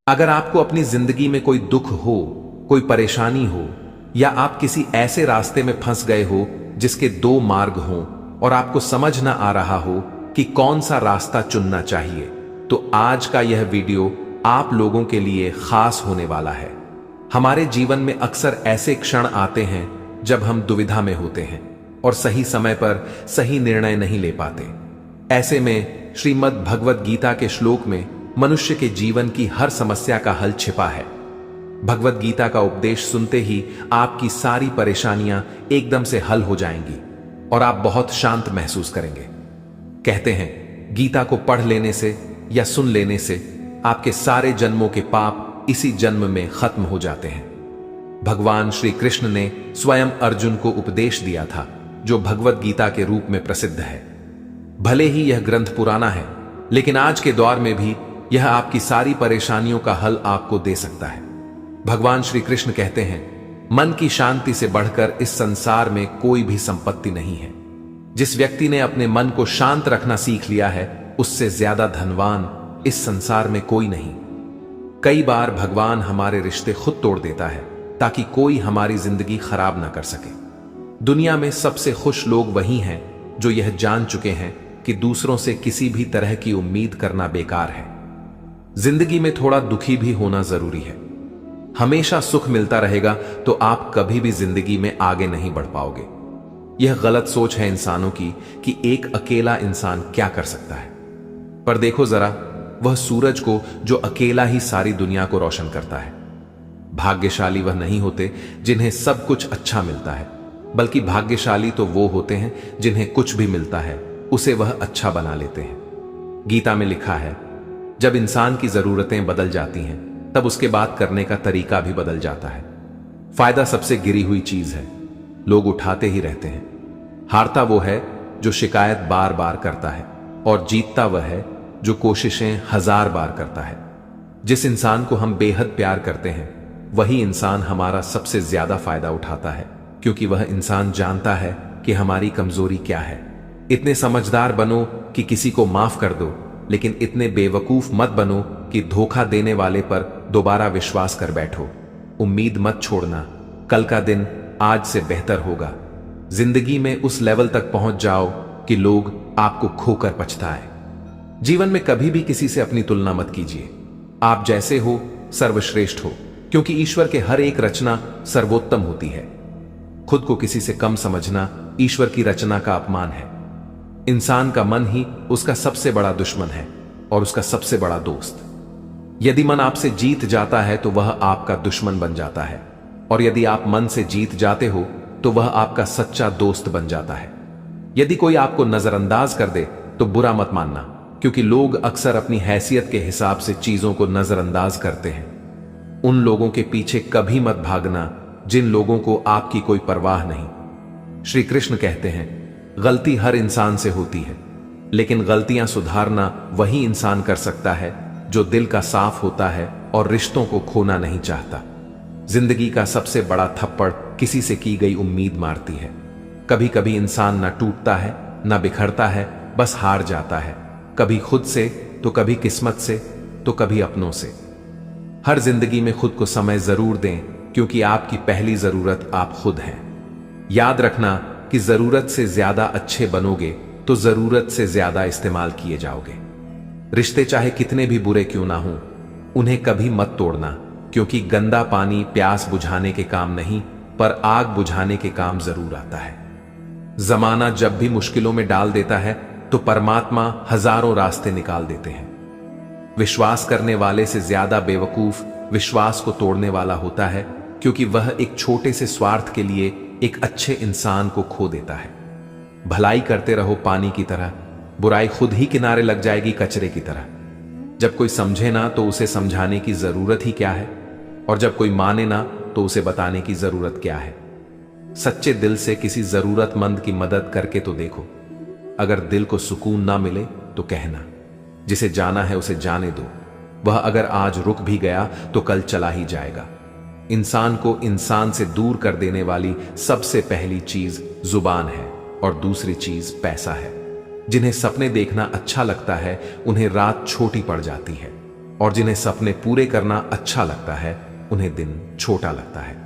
अगर आपको अपनी जिंदगी में कोई दुख हो, कोई परेशानी हो, या आप किसी ऐसे रास्ते में फंस गए हो जिसके दो मार्ग हों और आपको समझ ना आ रहा हो कि कौन सा रास्ता चुनना चाहिए, तो आज का यह वीडियो आप लोगों के लिए खास होने वाला है। हमारे जीवन में अक्सर ऐसे क्षण आते हैं जब हम दुविधा में होते हैं और सही समय पर सही निर्णय नहीं ले पाते। ऐसे में श्रीमद् भगवद गीता के श्लोक में मनुष्य के जीवन की हर समस्या का हल छिपा है। भगवद गीता का उपदेश सुनते ही आपकी सारी परेशानियां एकदम से हल हो जाएंगी और आप बहुत शांत महसूस करेंगे। कहते हैं गीता को पढ़ लेने से या सुन लेने से आपके सारे जन्मों के पाप इसी जन्म में खत्म हो जाते हैं। भगवान श्री कृष्ण ने स्वयं अर्जुन को उपदेश दिया था, जो भगवद गीता के रूप में प्रसिद्ध है। भले ही यह ग्रंथ पुराना है, लेकिन आज के दौर में भी यह आपकी सारी परेशानियों का हल आपको दे सकता है। भगवान श्री कृष्ण कहते हैं, मन की शांति से बढ़कर इस संसार में कोई भी संपत्ति नहीं है। जिस व्यक्ति ने अपने मन को शांत रखना सीख लिया है, उससे ज्यादा धनवान इस संसार में कोई नहीं। कई बार भगवान हमारे रिश्ते खुद तोड़ देता है ताकि कोई हमारी जिंदगी खराब ना कर सके। दुनिया में सबसे खुश लोग वही हैं जो यह जान चुके हैं कि दूसरों से किसी भी तरह की उम्मीद करना बेकार है। जिंदगी में थोड़ा दुखी भी होना जरूरी है। हमेशा सुख मिलता रहेगा तो आप कभी भी जिंदगी में आगे नहीं बढ़ पाओगे। यह गलत सोच है इंसानों की कि एक अकेला इंसान क्या कर सकता है। पर देखो जरा, वह सूरज को जो अकेला ही सारी दुनिया को रोशन करता है। भाग्यशाली वह नहीं होते जिन्हें सब कुछ अच्छा मिलता है, बल्कि भाग्यशाली तो वो होते हैं जिन्हें कुछ भी मिलता है उसे वह अच्छा बना लेते हैं। गीता में लिखा है, जब इंसान की जरूरतें बदल जाती हैं तब उसके बात करने का तरीका भी बदल जाता है। फायदा सबसे गिरी हुई चीज है, लोग उठाते ही रहते हैं। हारता वो है जो शिकायत बार बार करता है और जीतता वह है जो कोशिशें 1000 बार करता है। जिस इंसान को हम बेहद प्यार करते हैं वही इंसान हमारा सबसे ज्यादा फायदा उठाता है, क्योंकि वह इंसान जानता है कि हमारी कमजोरी क्या है। इतने समझदार बनो कि किसी को माफ कर दो, लेकिन इतने बेवकूफ मत बनो कि धोखा देने वाले पर दोबारा विश्वास कर बैठो। उम्मीद मत छोड़ना, कल का दिन आज से बेहतर होगा। जिंदगी में उस लेवल तक पहुंच जाओ कि लोग आपको खोकर पछताएं। जीवन में कभी भी किसी से अपनी तुलना मत कीजिए। आप जैसे हो सर्वश्रेष्ठ हो, क्योंकि ईश्वर के हर एक रचना सर्वोत्तम होती है। खुद को किसी से कम समझना ईश्वर की रचना का अपमान है। इंसान का मन ही उसका सबसे बड़ा दुश्मन है और उसका सबसे बड़ा दोस्त। यदि मन आपसे जीत जाता है तो वह आपका दुश्मन बन जाता है, और यदि आप मन से जीत जाते हो तो वह आपका सच्चा दोस्त बन जाता है। यदि कोई आपको नजरअंदाज कर दे तो बुरा मत मानना, क्योंकि लोग अक्सर अपनी हैसियत के हिसाब से चीजों को नजरअंदाज करते हैं। उन लोगों के पीछे कभी मत भागना जिन लोगों को आपकी कोई परवाह नहीं। श्री कृष्ण कहते हैं, गलती हर इंसान से होती है, लेकिन गलतियां सुधारना वही इंसान कर सकता है जो दिल का साफ होता है और रिश्तों को खोना नहीं चाहता। जिंदगी का सबसे बड़ा थप्पड़ किसी से की गई उम्मीद मारती है। कभी कभी इंसान ना टूटता है ना बिखरता है, बस हार जाता है, कभी खुद से तो कभी किस्मत से तो कभी अपनों से। हर जिंदगी में खुद को समय जरूर दें, क्योंकि आपकी पहली जरूरत आप खुद हैं। याद रखना कि जरूरत से ज्यादा अच्छे बनोगे तो जरूरत से ज्यादा इस्तेमाल किए जाओगे। रिश्ते चाहे कितने भी बुरे क्यों ना हों, उन्हें कभी मत तोड़ना, क्योंकि गंदा पानी प्यास बुझाने के काम नहीं, पर आग बुझाने के काम जरूर आता है। जमाना जब भी मुश्किलों में डाल देता है तो परमात्मा हजारों रास्ते निकाल देते हैं। विश्वास करने वाले से ज्यादा बेवकूफ विश्वास को तोड़ने वाला होता है, क्योंकि वह एक छोटे से स्वार्थ के लिए एक अच्छे इंसान को खो देता है। भलाई करते रहो पानी की तरह, बुराई खुद ही किनारे लग जाएगी कचरे की तरह। जब कोई समझे ना तो उसे समझाने की जरूरत ही क्या है, और जब कोई माने ना तो उसे बताने की जरूरत क्या है। सच्चे दिल से किसी जरूरतमंद की मदद करके तो देखो। अगर दिल को सुकून ना मिले तो कहना, जिसे जाना है उसे जाने दो। वह अगर आज रुक भी गया तो कल चला ही जाएगा। इंसान को इंसान से दूर कर देने वाली सबसे पहली चीज जुबान है और दूसरी चीज पैसा है। जिन्हें सपने देखना अच्छा लगता है उन्हें रात छोटी पड़ जाती है। और जिन्हें सपने पूरे करना अच्छा लगता है उन्हें दिन छोटा लगता है।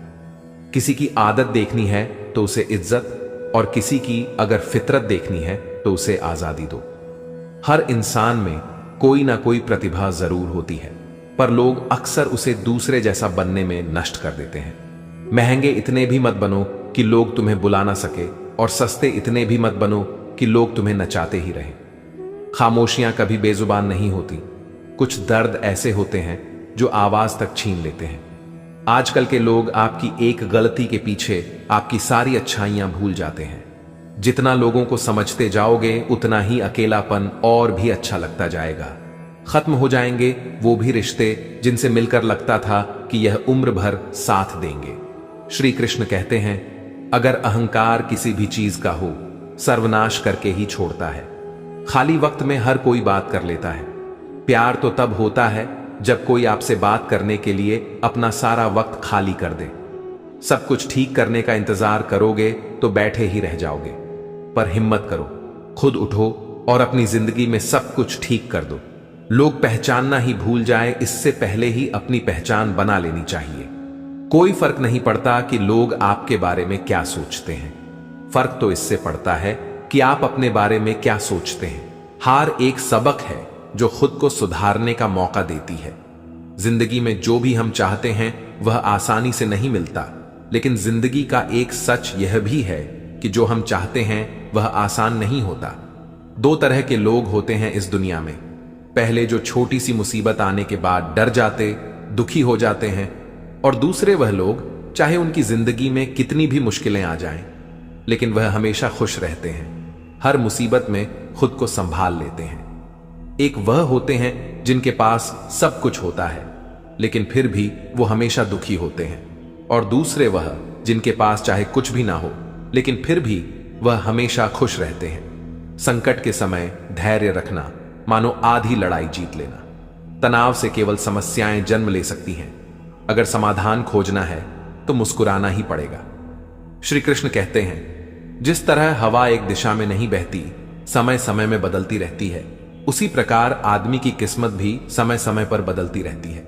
किसी की आदत देखनी है तो उसे इज्जत, और किसी की अगर फितरत देखनी है तो उसे आजादी दो। हर इंसान में कोई ना कोई प्रतिभा जरूर होती है, पर लोग अक्सर उसे दूसरे जैसा बनने में नष्ट कर देते हैं। महंगे इतने भी मत बनो कि लोग तुम्हें बुला ना सके, और सस्ते इतने भी मत बनो कि लोग तुम्हें नचाते ही रहें। खामोशियां कभी बेजुबान नहीं होती। कुछ दर्द ऐसे होते हैं जो आवाज तक छीन लेते हैं। आजकल के लोग आपकी एक गलती के पीछे आपकी सारी अच्छाइयां भूल जाते हैं। जितना लोगों को समझते जाओगे उतना ही अकेलापन और भी अच्छा लगता जाएगा। खत्म हो जाएंगे वो भी रिश्ते जिनसे मिलकर लगता था कि यह उम्र भर साथ देंगे। श्री कृष्ण कहते हैं, अगर अहंकार किसी भी चीज का हो, सर्वनाश करके ही छोड़ता है। खाली वक्त में हर कोई बात कर लेता है। प्यार तो तब होता है जब कोई आपसे बात करने के लिए अपना सारा वक्त खाली कर दे। सब कुछ ठीक करने का इंतजार करोगे तो बैठे ही रह जाओगे। पर हिम्मत करो, खुद उठो और अपनी जिंदगी में सब कुछ ठीक कर दो। लोग पहचानना ही भूल जाए इससे पहले ही अपनी पहचान बना लेनी चाहिए। कोई फर्क नहीं पड़ता कि लोग आपके बारे में क्या सोचते हैं, फर्क तो इससे पड़ता है कि आप अपने बारे में क्या सोचते हैं। हार एक सबक है जो खुद को सुधारने का मौका देती है। जिंदगी में जो भी हम चाहते हैं वह आसानी से नहीं मिलता, लेकिन जिंदगी का एक सच यह भी है कि जो हम चाहते हैं वह आसान नहीं होता। दो तरह के लोग होते हैं इस दुनिया में। पहले जो छोटी सी मुसीबत आने के बाद डर जाते, दुखी हो जाते हैं, और दूसरे वह लोग चाहे उनकी जिंदगी में कितनी भी मुश्किलें आ जाएं, लेकिन वह हमेशा खुश रहते हैं, हर मुसीबत में खुद को संभाल लेते हैं। एक वह होते हैं जिनके पास सब कुछ होता है लेकिन फिर भी वो हमेशा दुखी होते हैं, और दूसरे वह जिनके पास चाहे कुछ भी ना हो लेकिन फिर भी वह हमेशा खुश रहते हैं। संकट के समय धैर्य रखना मानो आधी लड़ाई जीत लेना। तनाव से केवल समस्याएं जन्म ले सकती हैं। अगर समाधान खोजना है तो मुस्कुराना ही पड़ेगा। श्री कृष्ण कहते हैं, जिस तरह हवा एक दिशा में नहीं बहती, समय समय में बदलती रहती है, उसी प्रकार आदमी की किस्मत भी समय समय पर बदलती रहती है।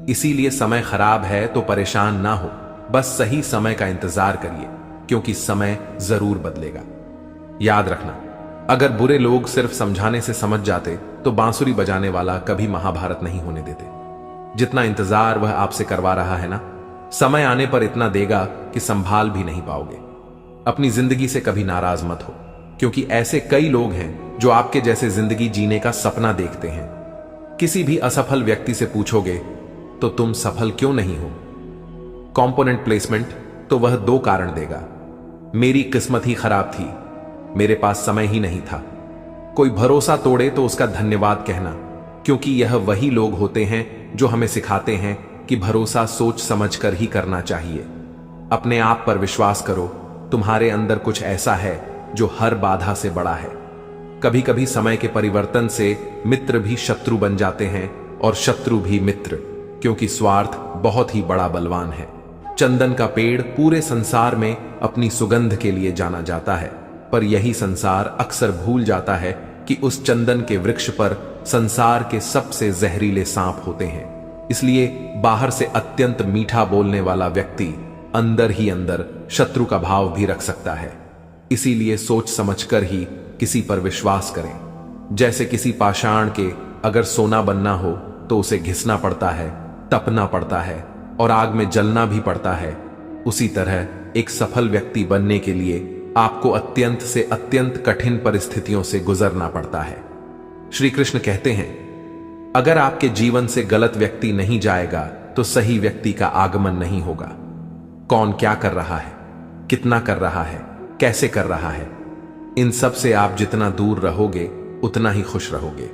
इसीलिए समय खराब है तो परेशान ना हो, बस सही समय का इंतजार करिए, क्योंकि समय जरूर बदलेगा। याद रखना, अगर बुरे लोग सिर्फ समझाने से समझ जाते तो बांसुरी बजाने वाला कभी महाभारत नहीं होने देते। जितना इंतजार वह आपसे करवा रहा है ना, समय आने पर इतना देगा कि संभाल भी नहीं पाओगे। अपनी जिंदगी से कभी नाराज मत हो, क्योंकि ऐसे कई लोग हैं जो आपके जैसे जिंदगी जीने का सपना देखते हैं। किसी भी असफल व्यक्ति से पूछोगे तो तुम सफल क्यों नहीं हो, कंपोनेंट प्लेसमेंट, तो वह दो कारण देगा। मेरी किस्मत ही खराब थी, मेरे पास समय ही नहीं था। कोई भरोसा तोड़े तो उसका धन्यवाद कहना, क्योंकि यह वही लोग होते हैं जो हमें सिखाते हैं कि भरोसा सोच समझ कर ही करना चाहिए। अपने आप पर विश्वास करो, तुम्हारे अंदर कुछ ऐसा है जो हर बाधा से बड़ा है। कभी कभी समय के परिवर्तन से मित्र भी शत्रु बन जाते हैं और शत्रु भी मित्र, क्योंकि स्वार्थ बहुत ही बड़ा बलवान है। चंदन का पेड़ पूरे संसार में अपनी सुगंध के लिए जाना जाता है, पर यही संसार अक्सर भूल जाता है कि उस चंदन के वृक्ष पर संसार के सबसे जहरीले सांप होते हैं। इसलिए बाहर से अत्यंत मीठा बोलने वाला व्यक्ति अंदर ही अंदर शत्रु का भाव भी रख सकता है। इसीलिए सोच समझकर ही किसी पर विश्वास करें। जैसे किसी पाषाण के अगर सोना बनना हो तो उसे घिसना पड़ता है, तपना पड़ता है और आग में जलना भी पड़ता है, उसी तरह एक सफल व्यक्ति बनने के लिए आपको अत्यंत से अत्यंत कठिन परिस्थितियों से गुजरना पड़ता है। श्री कृष्ण कहते हैं, अगर आपके जीवन से गलत व्यक्ति नहीं जाएगा तो सही व्यक्ति का आगमन नहीं होगा। कौन क्या कर रहा है, कितना कर रहा है, कैसे कर रहा है, इन सब से आप जितना दूर रहोगे उतना ही खुश रहोगे।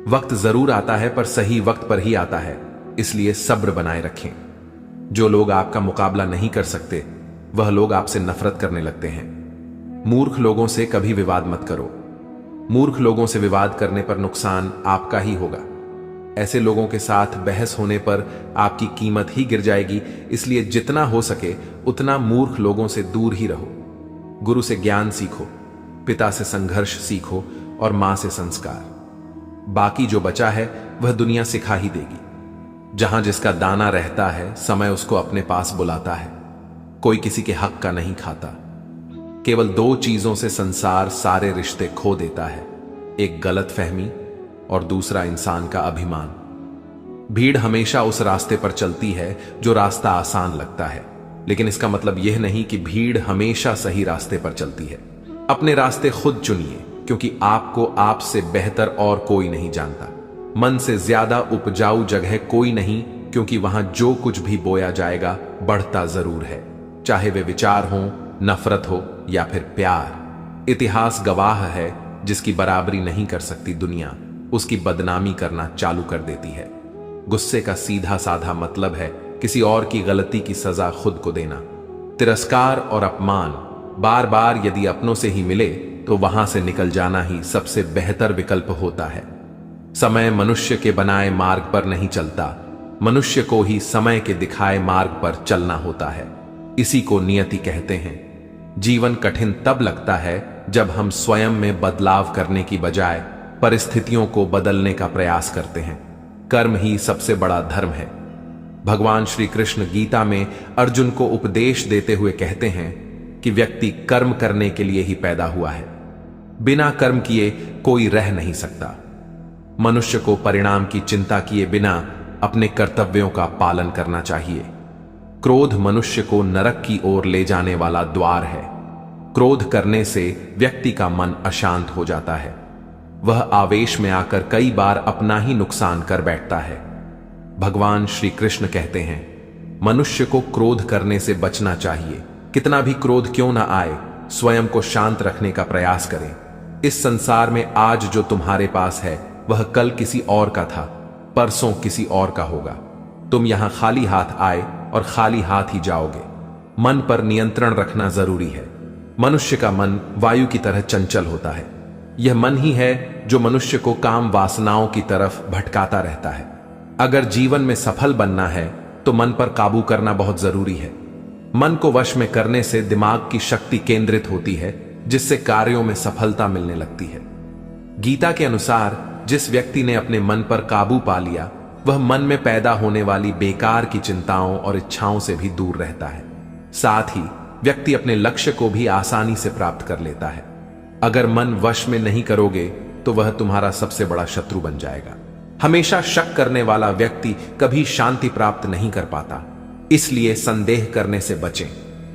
वक्त जरूर आता है पर सही वक्त पर ही आता है, इसलिए सब्र बनाए रखें। जो लोग आपका मुकाबला नहीं कर सकते वह लोग आपसे नफरत करने लगते हैं। मूर्ख लोगों से कभी विवाद मत करो। मूर्ख लोगों से विवाद करने पर नुकसान आपका ही होगा। ऐसे लोगों के साथ बहस होने पर आपकी कीमत ही गिर जाएगी, इसलिए जितना हो सके उतना मूर्ख लोगों से दूर ही रहो। गुरु से ज्ञान सीखो, पिता से संघर्ष सीखो और मां से संस्कार। बाकी जो बचा है वह दुनिया सिखा ही देगी। जहां जिसका दाना रहता है, समय उसको अपने पास बुलाता है। कोई किसी के हक का नहीं खाता। केवल दो चीजों से संसार सारे रिश्ते खो देता है, एक गलतफहमी और दूसरा इंसान का अभिमान। भीड़ हमेशा उस रास्ते पर चलती है जो रास्ता आसान लगता है, लेकिन इसका मतलब यह नहीं कि भीड़ हमेशा सही रास्ते पर चलती है। अपने रास्ते खुद चुनिए, क्योंकि आपको आपसे बेहतर और कोई नहीं जानता। मन से ज्यादा उपजाऊ जगह कोई नहीं, क्योंकि वहां जो कुछ भी बोया जाएगा बढ़ता जरूर है, चाहे वे विचार हो, नफरत हो या फिर प्यार। इतिहास गवाह है, जिसकी बराबरी नहीं कर सकती दुनिया, उसकी बदनामी करना चालू कर देती है। गुस्से का सीधा साधा मतलब है किसी और की गलती की सजा खुद को देना। तिरस्कार और अपमान बार बार यदि अपनों से ही मिले तो वहां से निकल जाना ही सबसे बेहतर विकल्प होता है। समय मनुष्य के बनाए मार्ग पर नहीं चलता, मनुष्य को ही समय के दिखाए मार्ग पर चलना होता है। इसी को नियति कहते हैं। जीवन कठिन तब लगता है जब हम स्वयं में बदलाव करने की बजाय परिस्थितियों को बदलने का प्रयास करते हैं। कर्म ही सबसे बड़ा धर्म है। भगवान श्री कृष्ण गीता में अर्जुन को उपदेश देते हुए कहते हैं कि व्यक्ति कर्म करने के लिए ही पैदा हुआ है। बिना कर्म किए कोई रह नहीं सकता। मनुष्य को परिणाम की चिंता किए बिना अपने कर्तव्यों का पालन करना चाहिए। क्रोध मनुष्य को नरक की ओर ले जाने वाला द्वार है। क्रोध करने से व्यक्ति का मन अशांत हो जाता है। वह आवेश में आकर कई बार अपना ही नुकसान कर बैठता है। भगवान श्री कृष्ण कहते हैं, मनुष्य को क्रोध करने से बचना चाहिए। कितना भी क्रोध क्यों ना आए, स्वयं को शांत रखने का प्रयास करें। इस संसार में आज जो तुम्हारे पास है वह कल किसी और का था, परसों किसी और का होगा। तुम यहां खाली हाथ आए और खाली हाथ ही जाओगे। मन पर नियंत्रण रखना जरूरी है। मनुष्य का मन वायु की तरह चंचल होता है। यह मन ही है जो मनुष्य को काम वासनाओं की तरफ भटकाता रहता है। अगर जीवन में सफल बनना है तो मन पर काबू करना बहुत जरूरी है। मन को वश में करने से दिमाग की शक्ति केंद्रित होती है, जिससे कार्यों में सफलता मिलने लगती है। गीता के अनुसार जिस व्यक्ति ने अपने मन पर काबू पा लिया, वह मन में पैदा होने वाली बेकार की चिंताओं और इच्छाओं से भी दूर रहता है। साथ ही व्यक्ति अपने लक्ष्य को भी आसानी से प्राप्त कर लेता है। अगर मन वश में नहीं करोगे तो वह तुम्हारा सबसे बड़ा शत्रु बन जाएगा। हमेशा शक करने वाला व्यक्ति कभी शांति प्राप्त नहीं कर पाता, इसलिए संदेह करने से बचें।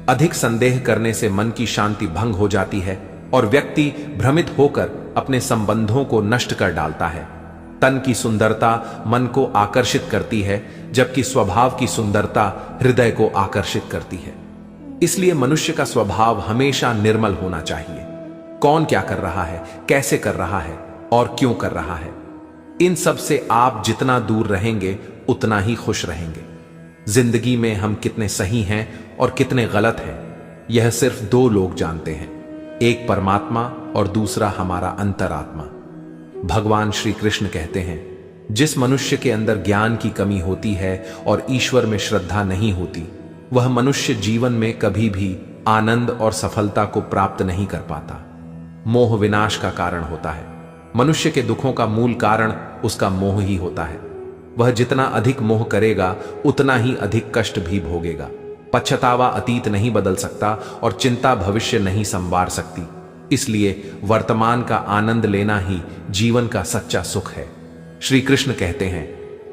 अधिक संदेह करने से मन की शांति भंग हो जाती है और व्यक्ति भ्रमित होकर अपने संबंधों को नष्ट कर डालता है। तन की सुंदरता मन को आकर्षित करती है, जबकि स्वभाव की सुंदरता हृदय को आकर्षित करती है। इसलिए मनुष्य का स्वभाव हमेशा निर्मल होना चाहिए। कौन क्या कर रहा है, कैसे कर रहा है और क्यों कर रहा है, इन सब से आप जितना दूर रहेंगे उतना ही खुश रहेंगे। जिंदगी में हम कितने सही हैं और कितने गलत हैं, यह सिर्फ दो लोग जानते हैं, एक परमात्मा और दूसरा हमारा अंतरात्मा। भगवान श्री कृष्ण कहते हैं, जिस मनुष्य के अंदर ज्ञान की कमी होती है और ईश्वर में श्रद्धा नहीं होती, वह मनुष्य जीवन में कभी भी आनंद और सफलता को प्राप्त नहीं कर पाता। मोह विनाश का कारण होता है। मनुष्य के दुखों का मूल कारण उसका मोह ही होता है। वह जितना अधिक मोह करेगा उतना ही अधिक कष्ट भी भोगेगा। पछतावा अतीत नहीं बदल सकता और चिंता भविष्य नहीं संवार सकती। इसलिए वर्तमान का आनंद लेना ही जीवन का सच्चा सुख है। श्री कृष्ण कहते हैं,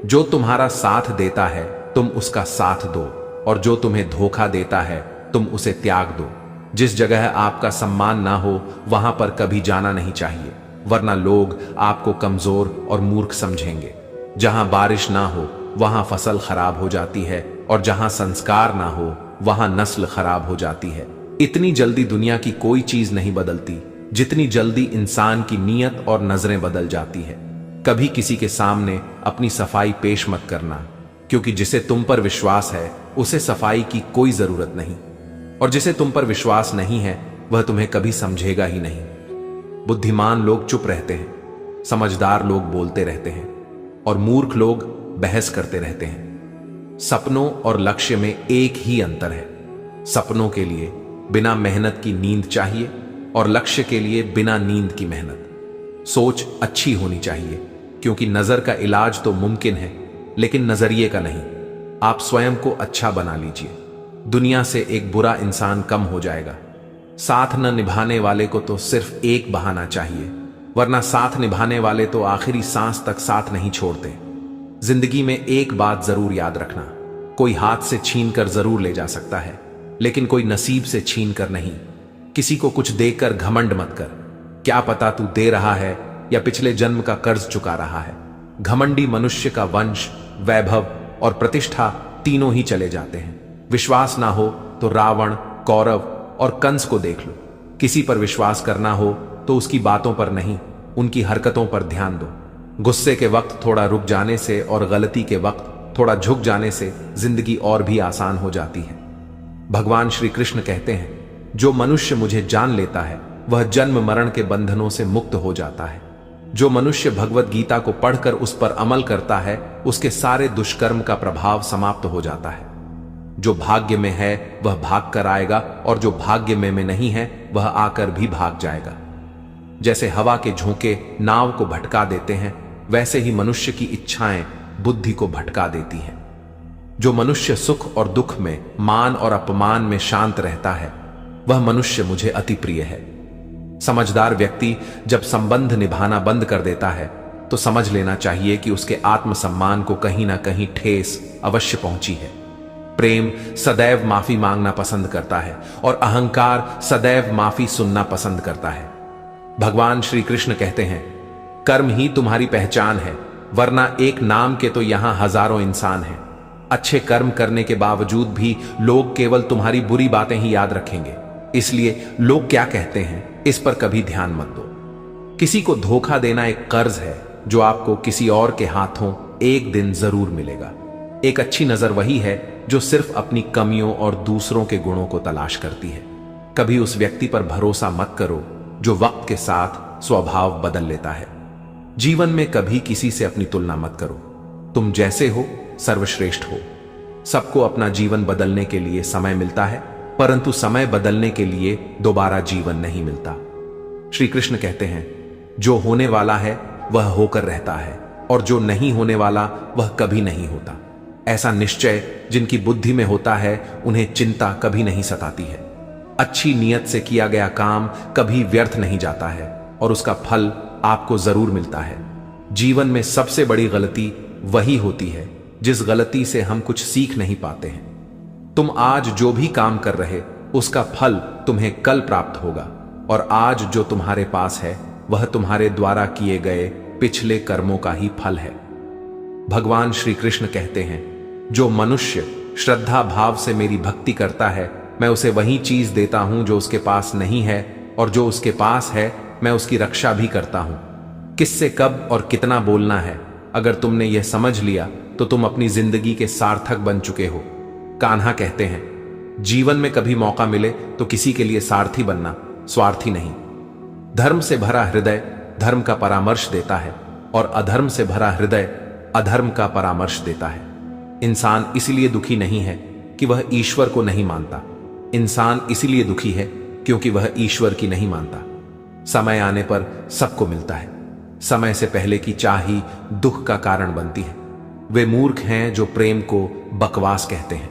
जो तुम्हारा साथ देता है तुम उसका साथ दो, और जो तुम्हें धोखा देता है तुम उसे त्याग दो। जिस जगह आपका सम्मान ना हो वहां पर कभी जाना नहीं चाहिए, वरना लोग आपको कमजोर और मूर्ख समझेंगे। जहां बारिश ना हो वहां फसल खराब हो जाती है, और जहां संस्कार ना हो वहां नस्ल खराब हो जाती है। इतनी जल्दी दुनिया की कोई चीज नहीं बदलती जितनी जल्दी इंसान की नीयत और नजरें बदल जाती है। कभी किसी के सामने अपनी सफाई पेश मत करना, क्योंकि जिसे तुम पर विश्वास है उसे सफाई की कोई जरूरत नहीं, और जिसे तुम पर विश्वास नहीं है वह तुम्हें कभी समझेगा ही नहीं। बुद्धिमान लोग चुप रहते हैं, समझदार लोग बोलते रहते हैं, और मूर्ख लोग बहस करते रहते हैं। सपनों और लक्ष्य में एक ही अंतर है। सपनों के लिए बिना मेहनत की नींद चाहिए और लक्ष्य के लिए बिना नींद की मेहनत। सोच अच्छी होनी चाहिए, क्योंकि नजर का इलाज तो मुमकिन है, लेकिन नजरिए का नहीं। आप स्वयं को अच्छा बना लीजिए, दुनिया से एक बुरा इंसान कम हो जाएगा। साथ न निभाने वाले को तो सिर्फ एक बहाना चाहिए, वरना साथ निभाने वाले तो आखिरी सांस तक साथ नहीं छोड़ते। जिंदगी में एक बात जरूर याद रखना, कोई हाथ से छीन कर जरूर ले जा सकता है, लेकिन कोई नसीब से छीन कर नहीं। किसी को कुछ देकर घमंड मत कर, क्या पता तू दे रहा है या पिछले जन्म का कर्ज चुका रहा है। घमंडी मनुष्य का वंश, वैभव और प्रतिष्ठा तीनों ही चले जाते हैं। विश्वास ना हो तो रावण, कौरव और कंस को देख लो। किसी पर विश्वास करना हो तो उसकी बातों पर नहीं, उनकी हरकतों पर ध्यान दो। गुस्से के वक्त थोड़ा रुक जाने से और गलती के वक्त थोड़ा झुक जाने से जिंदगी और भी आसान हो जाती है। भगवान श्री कृष्ण कहते हैं, जो मनुष्य मुझे जान लेता है वह जन्म मरण के बंधनों से मुक्त हो जाता है। जो मनुष्य भगवत गीता को पढ़कर उस पर अमल करता है, उसके सारे दुष्कर्म का प्रभाव समाप्त हो जाता है। जो भाग्य में है वह भाग कर आएगा, और जो भाग्य में नहीं है वह आकर भी भाग जाएगा। जैसे हवा के झोंके नाव को भटका देते हैं, वैसे ही मनुष्य की इच्छाएं बुद्धि को भटका देती हैं। जो मनुष्य सुख और दुख में, मान और अपमान में शांत रहता है, वह मनुष्य मुझे अति प्रिय है। समझदार व्यक्ति जब संबंध निभाना बंद कर देता है तो समझ लेना चाहिए कि उसके आत्मसम्मान को कहीं ना कहीं ठेस अवश्य पहुंची है। प्रेम सदैव माफी मांगना पसंद करता है और अहंकार सदैव माफी सुनना पसंद करता है। भगवान श्री कृष्ण कहते हैं, कर्म ही तुम्हारी पहचान है, वरना एक नाम के तो यहां हजारों इंसान हैं। अच्छे कर्म करने के बावजूद भी लोग केवल तुम्हारी बुरी बातें ही याद रखेंगे, इसलिए लोग क्या कहते हैं इस पर कभी ध्यान मत दो। किसी को धोखा देना एक कर्ज है जो आपको किसी और के हाथों एक दिन जरूर मिलेगा। एक अच्छी नजर वही है जो सिर्फ अपनी कमियों और दूसरों के गुणों को तलाश करती है। कभी उस व्यक्ति पर भरोसा मत करो जो वक्त के साथ स्वभाव बदल लेता है। जीवन में कभी किसी से अपनी तुलना मत करो। तुम जैसे हो सर्वश्रेष्ठ हो। सबको अपना जीवन बदलने के लिए समय मिलता है, परंतु समय बदलने के लिए दोबारा जीवन नहीं मिलता। श्री कृष्ण कहते हैं, जो होने वाला है वह होकर रहता है, और जो नहीं होने वाला वह कभी नहीं होता। ऐसा निश्चय जिनकी बुद्धि में होता है, उन्हें चिंता कभी नहीं सताती है। अच्छी नीयत से किया गया काम कभी व्यर्थ नहीं जाता है, और उसका फल आपको जरूर मिलता है। जीवन में सबसे बड़ी गलती वही होती है जिस गलती से हम कुछ सीख नहीं पाते हैं। तुम आज जो भी काम कर रहे, उसका फल तुम्हें कल प्राप्त होगा, और आज जो तुम्हारे पास है वह तुम्हारे द्वारा किए गए पिछले कर्मों का ही फल है। भगवान श्री कृष्ण कहते हैं, जो मनुष्य श्रद्धा भाव से मेरी भक्ति करता है, मैं उसे वही चीज देता हूं जो उसके पास नहीं है, और जो उसके पास है मैं उसकी रक्षा भी करता हूं। किससे कब और कितना बोलना है, अगर तुमने यह समझ लिया तो तुम अपनी जिंदगी के सार्थक बन चुके हो। कान्हा कहते हैं, जीवन में कभी मौका मिले तो किसी के लिए सारथी बनना, स्वार्थी नहीं। धर्म से भरा हृदय धर्म का परामर्श देता है, और अधर्म से भरा हृदय अधर्म का परामर्श देता है। इंसान इसलिए दुखी नहीं है कि वह ईश्वर को नहीं मानता, इंसान इसलिए दुखी है क्योंकि वह ईश्वर की नहीं मानता। समय आने पर सबको मिलता है, समय से पहले की चाह ही दुख का कारण बनती है। वे मूर्ख हैं जो प्रेम को बकवास कहते हैं।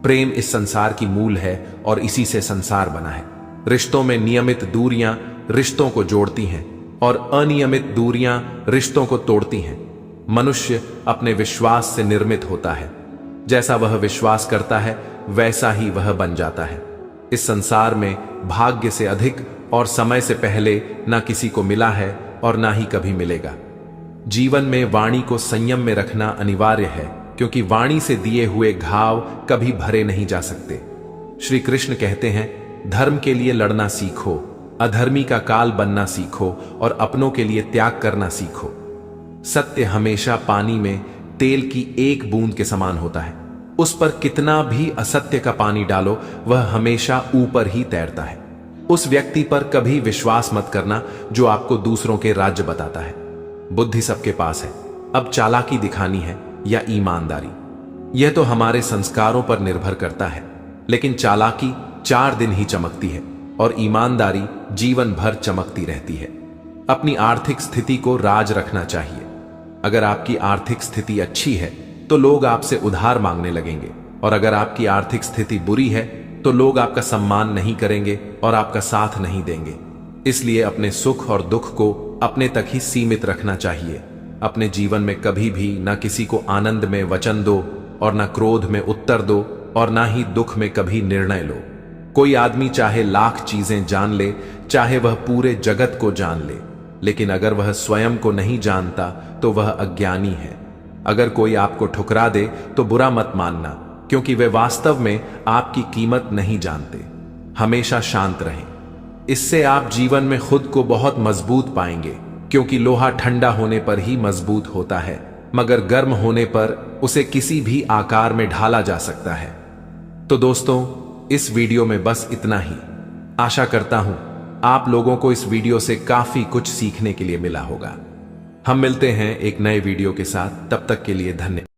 प्रेम इस संसार की मूल है और इसी से संसार बना है। रिश्तों में नियमित दूरियां रिश्तों को जोड़ती हैं और अनियमित दूरियां रिश्तों को तोड़ती हैं। मनुष्य अपने विश्वास से निर्मित होता है। जैसा वह विश्वास करता है वैसा ही वह बन जाता है। इस संसार में भाग्य से अधिक और समय से पहले ना किसी को मिला है और ना ही कभी मिलेगा। जीवन में वाणी को संयम में रखना अनिवार्य है, क्योंकि वाणी से दिए हुए घाव कभी भरे नहीं जा सकते। श्री कृष्ण कहते हैं, धर्म के लिए लड़ना सीखो, अधर्मी का काल बनना सीखो और अपनों के लिए त्याग करना सीखो। सत्य हमेशा पानी में तेल की एक बूंद के समान होता है। उस पर कितना भी असत्य का पानी डालो, वह हमेशा ऊपर ही तैरता है। उस व्यक्ति पर कभी विश्वास मत करना जो आपको दूसरों के राज्य बताता है। बुद्धि सबके पास है, अब चालाकी दिखानी है या ईमानदारी, यह तो हमारे संस्कारों पर निर्भर करता है। लेकिन चालाकी 4 दिन ही चमकती है और ईमानदारी जीवन भर चमकती रहती है। अपनी आर्थिक स्थिति को राज रखना चाहिए। अगर आपकी आर्थिक स्थिति अच्छी है तो लोग आपसे उधार मांगने लगेंगे, और अगर आपकी आर्थिक स्थिति बुरी है तो लोग आपका सम्मान नहीं करेंगे और आपका साथ नहीं देंगे। इसलिए अपने सुख और दुख को अपने तक ही सीमित रखना चाहिए। अपने जीवन में कभी भी ना किसी को आनंद में वचन दो और ना क्रोध में उत्तर दो और ना ही दुख में कभी निर्णय लो। कोई आदमी चाहे लाख चीजें जान ले, चाहे वह पूरे जगत को जान ले, लेकिन अगर वह स्वयं को नहीं जानता तो वह अज्ञानी है। अगर कोई आपको ठुकरा दे तो बुरा मत मानना, क्योंकि वे वास्तव में आपकी कीमत नहीं जानते। हमेशा शांत रहें, इससे आप जीवन में खुद को बहुत मजबूत पाएंगे, क्योंकि लोहा ठंडा होने पर ही मजबूत होता है, मगर गर्म होने पर उसे किसी भी आकार में ढाला जा सकता है। तो दोस्तों, इस वीडियो में बस इतना ही। आशा करता हूं आप लोगों को इस वीडियो से काफी कुछ सीखने के लिए मिला होगा। हम मिलते हैं एक नए वीडियो के साथ, तब तक के लिए धन्यवाद।